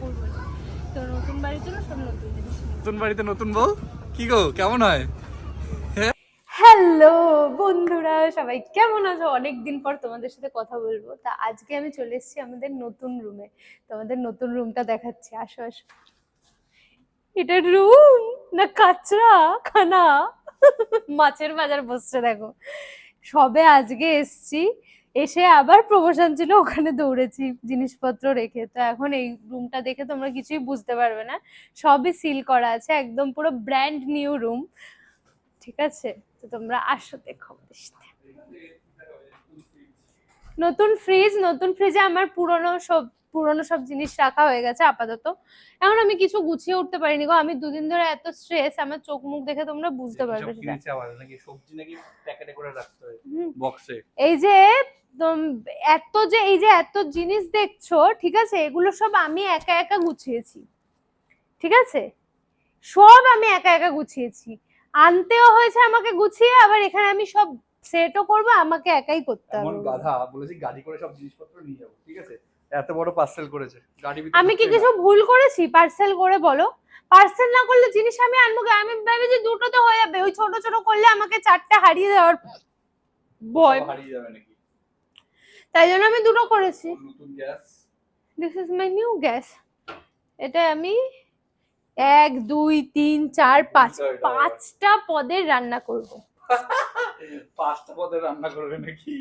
ঠাকুর বলে। তো নতুন বাড়ির জন্য সব নতুন জিনিস। নতুন বাড়িতে নতুন বউ, কি গো কেমন হয়? হ্যালো বন্ধুরা, সবাই কেমন আছো? অনেকদিন পর তোমাদের সাথে কথা বলবো। তা আজকে আমি চলে এসেছি আমাদের নতুন রুমে। তোমাদের নতুন রুমটা দেখাচ্ছি, আসো আসো। এটা রুম না কাঁচরা খানা? মাছের বাজার বসছে দেখো। সবে আজকে এসছি, এসে আবার প্রমোশন ছিল, ওখানে দৌড়েছি জিনিসপত্র রেখে। তো এখন এই রুমটা দেখে তোমরা কিছুই বুঝতে পারবে না, সবই সিল করা আছে, একদম পুরো ব্র্যান্ড নিউ রুম। ঠিক আছে, তো তোমরা আসো দেখো আমাদের সাথে। নতুন ফ্রিজ, নতুন ফ্রিজে আমার পুরনো সব জিনিস রাখা হয়ে গেছে আপাতত। এখন আমি কিছু গুছিয়ে উঠতে পারিনি গো, আমি দুদিন ধরে এত স্ট্রেস, আমার চোখ মুখ দেখে তোমরা বুঝতে পারবে সেটা। নাকি সবজি নাকি প্যাকেটে করে রাখতে হয় বক্সে? এই যে এই যে এত জিনিস দেখছো, ঠিক আছে, এগুলো সব আমি একা একা গুছিয়েছি। ঠিক আছে, সব আমি একা একা গুছিয়েছি, আনতেও হয়েছে আমাকে গুছিয়ে, আবার এখানে আমি সব সেটও করবো, আমাকে একাই করতে হবে। এমন গাধা বলেছি গাড়ি করে সব জিনিসপত্র নিয়ে যাবো, ঠিক আছে? এত বড় পার্সেল করেছে গাড়ি। আমি কি কিছু ভুল করেছি পার্সেল করে? বলো, পার্সেল না করলে জিনিস আমি আনবো কি? আমি ভেবেছি দুটোতে হয়ে যাবে, ওই ছোট ছোট করলে আমাকে চারটে হারিয়ে দেওয়ার ভয়। হারিয়ে যাবে নাকি? তাই জন্য আমি দুটো করেছি। নতুন gas, this is my new gas. এটা আমি 1 2 3 4 5 পাঁচটা পদের রান্না করব। 5টা পদের রান্না করবে নাকি?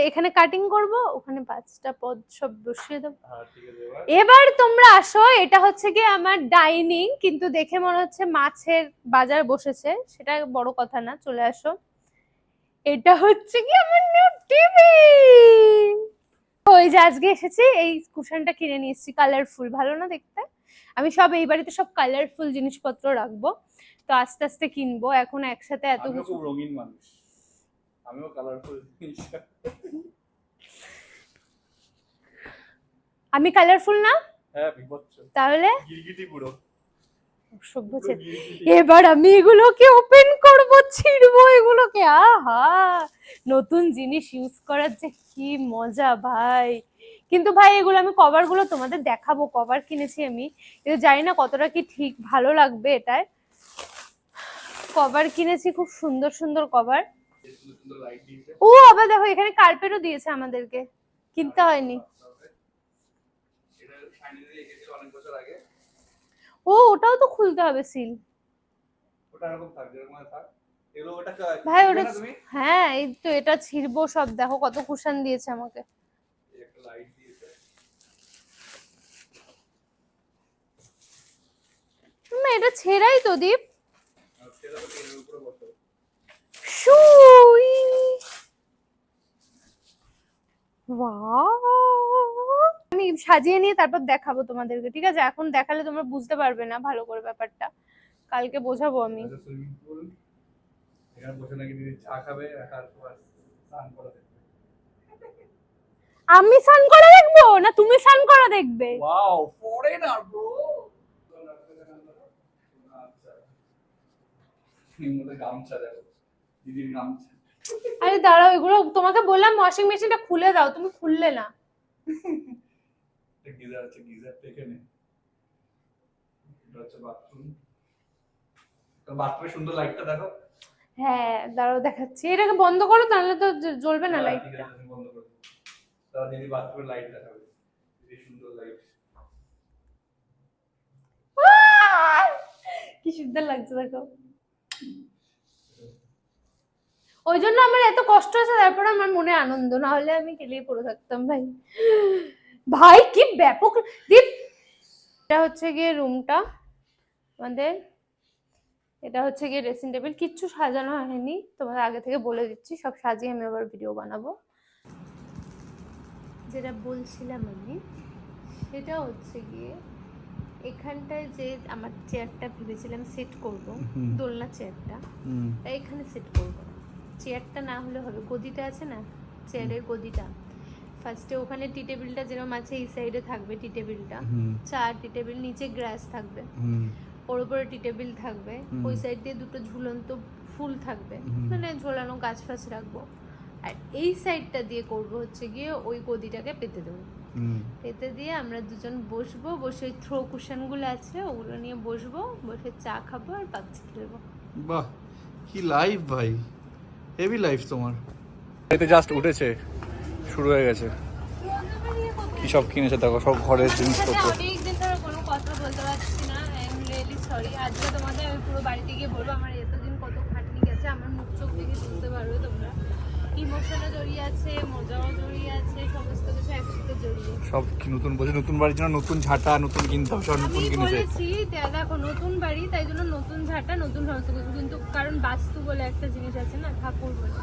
এখানে কাটিং করব, ওখানে 5টা পদ সব বসিয়ে দেব। হ্যাঁ ঠিক আছে। এবার তোমরা আসো, এটা হচ্ছে কি আমার ডাইনিং, কিন্তু দেখে মনে হচ্ছে মাছের বাজার বসেছে, সেটা বড় কথা না, চলে আসো। এটা হচ্ছে কি আমার নিউ টিভি। ওই যে আজকে এসেছি, এই কুশনটা কিনে নিয়ে এসেছি, কালারফুল, ভালো না দেখতে? আমি সব এই বাড়িতে সব কালারফুল জিনিসপত্র রাখবো, তো আস্তে আস্তে কিনবো, এখন একসাথে এত আমিও কিছু। খুব রঙিন মানুষ, আমিও কালারফুল জিনিস। আমি কালারফুল না? হ্যাঁ বিভৎস, তাহলে গিরগিটি পুরো অসভ্য ছেলে। এবার আমি এগুলোকে ওপেন করব, ছিড়বো এগুলোকে। আহা, নতুন জিনিস ইউজ করার যে কি মজা ভাই। কিন্তু ভাই এগুলো আমি কভার গুলো তোমাদের দেখাবো, কভার কিনেছি আমি, কিন্তু জানি না কতটা কি ঠিক ভালো লাগবে। এটায় কভার কিনেছি, খুব সুন্দর সুন্দর কভার। ও আবার দেখো, এখানে কার্পেটও দিয়েছে আমাদেরকে, কিনতে হয়নি। ও ওটাও তো খুলতে হবে সিল। ভাই ওটা, হ্যাঁ এই তো, এটা ছিড়বো সব। দেখো কত কুশন দিয়েছে আমাকে। এটা ছেড়াই তো দীপ। আমি সাজিয়ে নিয়ে তারপর দেখাবো তোমাদেরকে, ঠিক আছে? এখন দেখালে তোমরা বুঝতে পারবে না ভালো করে ব্যাপারটা, কালকে বোঝাবো আমি। আমি স্নান করা দেখবো না তুমি স্নান করা দেখবে? Wow, foreigner bro. গামছা দেখো, দিদির গামছা। আরে দাঁড়াও, এগুলো তোমাকে বললাম ওয়াশিং মেশিনটা খুলে দাও, তুমি খুললে না। গিজার আছে, গিজার থেকে নে। এটা হচ্ছে বাথরুম, তো বাথরুমে সুন্দর লাইটটা দেখো। হ্যাঁ দাঁড়াও দেখাচ্ছি, এটাকে বন্ধ করো, তাহলে তো জ্বলবে না লাইটটা। বন্ধ করো, তাহলে দিদি বাথরুমের লাইট দেখাবে, কি সুন্দর লাইট। কি সুন্দর লাগছে দেখো। ওই জন্য আমার এত কষ্ট হচ্ছে, তারপর আমার মনে আনন্দ, না হলে আমি কেলিয়ে পড়ে থাকতাম ভাই। ভাই কি ব্যাপক দীপ। এটা হচ্ছে গিয়ে রুমটা আমাদের, এটা হচ্ছে গিয়ে ড্রেসিং টেবিল, কিচ্ছু সাজানো হয়নি, তোমাদের আগে থেকে বলে দিচ্ছি, সব সাজিয়ে আমি আবার ভিডিও বানাবো। যেটা বলছিলাম আমি, সেটা হচ্ছে গিয়ে এখানটায় যে আমার চেয়ারটা ভেবেছিলাম সেট করব, দোলনা চেয়ারটা, তাই এখানে সেট করব না। চেয়ারটা না হলে হবে, গদিটা আছে না, চেয়ারের গদিটা, ফার্স্টে ওখানে টি টেবিলটা যেরকম আছে এই সাইডে থাকবে টি টেবিলটা, চার টি টেবিল, নিচে গ্রাস থাকবে, ওর উপরে টি টেবিল থাকবে, ওই সাইড দিয়ে দুটো ঝুলন্ত ফুল থাকবে, মানে ঝোলানো গাছ ফাছ রাখবো, আর এই সাইডটা দিয়ে করবো হচ্ছে গিয়ে ওই গদিটাকে পেতে দেবো, এতে দিয়ে আমরা দুজন বসবো, বসে ওই থ্রো কুশন গুলো আছে ওগুলো নিয়ে বসবো, বসে চা খাবো আর পাবজি খেলবো। বাহ কি লাইফ ভাই, হেভি লাইফ তোমার। এতে জাস্ট উঠেছে, শুরু হয়ে গেছে। কি সব কিনেছে দেখো, সব ঘরের জিনিসপত্র। অনেকদিন ধরে কোনো কথা বলতে পারছি না, আই এম রিয়েলি সরি। আজকে তোমাদের আমি পুরো বাড়িতে গিয়ে বলবো আমার এতদিন কত খাটনি গেছে, আমার মুখ চোখ দেখে বুঝতে পারবে তোমরা। ইমোশনও জড়িয়ে আছে, মজাও জড়িয়ে আছে, সমস্ত কিছু একসাথে জড়িয়ে। সব কি নতুন বলছে, নতুন বাড়ির জন্য নতুন ঝাঁটা নতুন কিনতে হবে, সব নতুন আমি কিনেছে। বলেছি দেখো নতুন বাড়ি তাই জন্য নতুন ঝাঁটা নতুন সমস্ত কিছু, কিন্তু কারণ বাস্তু বলে একটা জিনিস আছে না, ঠাকুর বলে,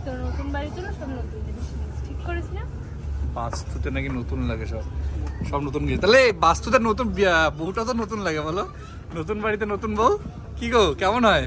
তো নতুন বাড়ির জন্য সব নতুন জিনিস নিয়েছি। ঠিক করেছি না? বাস্তুতে নাকি নতুন লাগে, সব সব নতুন কিনেছে। তাহলে বাস্তুতে নতুন বউটা তো নতুন লাগে বলো, নতুন বাড়িতে নতুন বউ। কি গো কেমন হয়?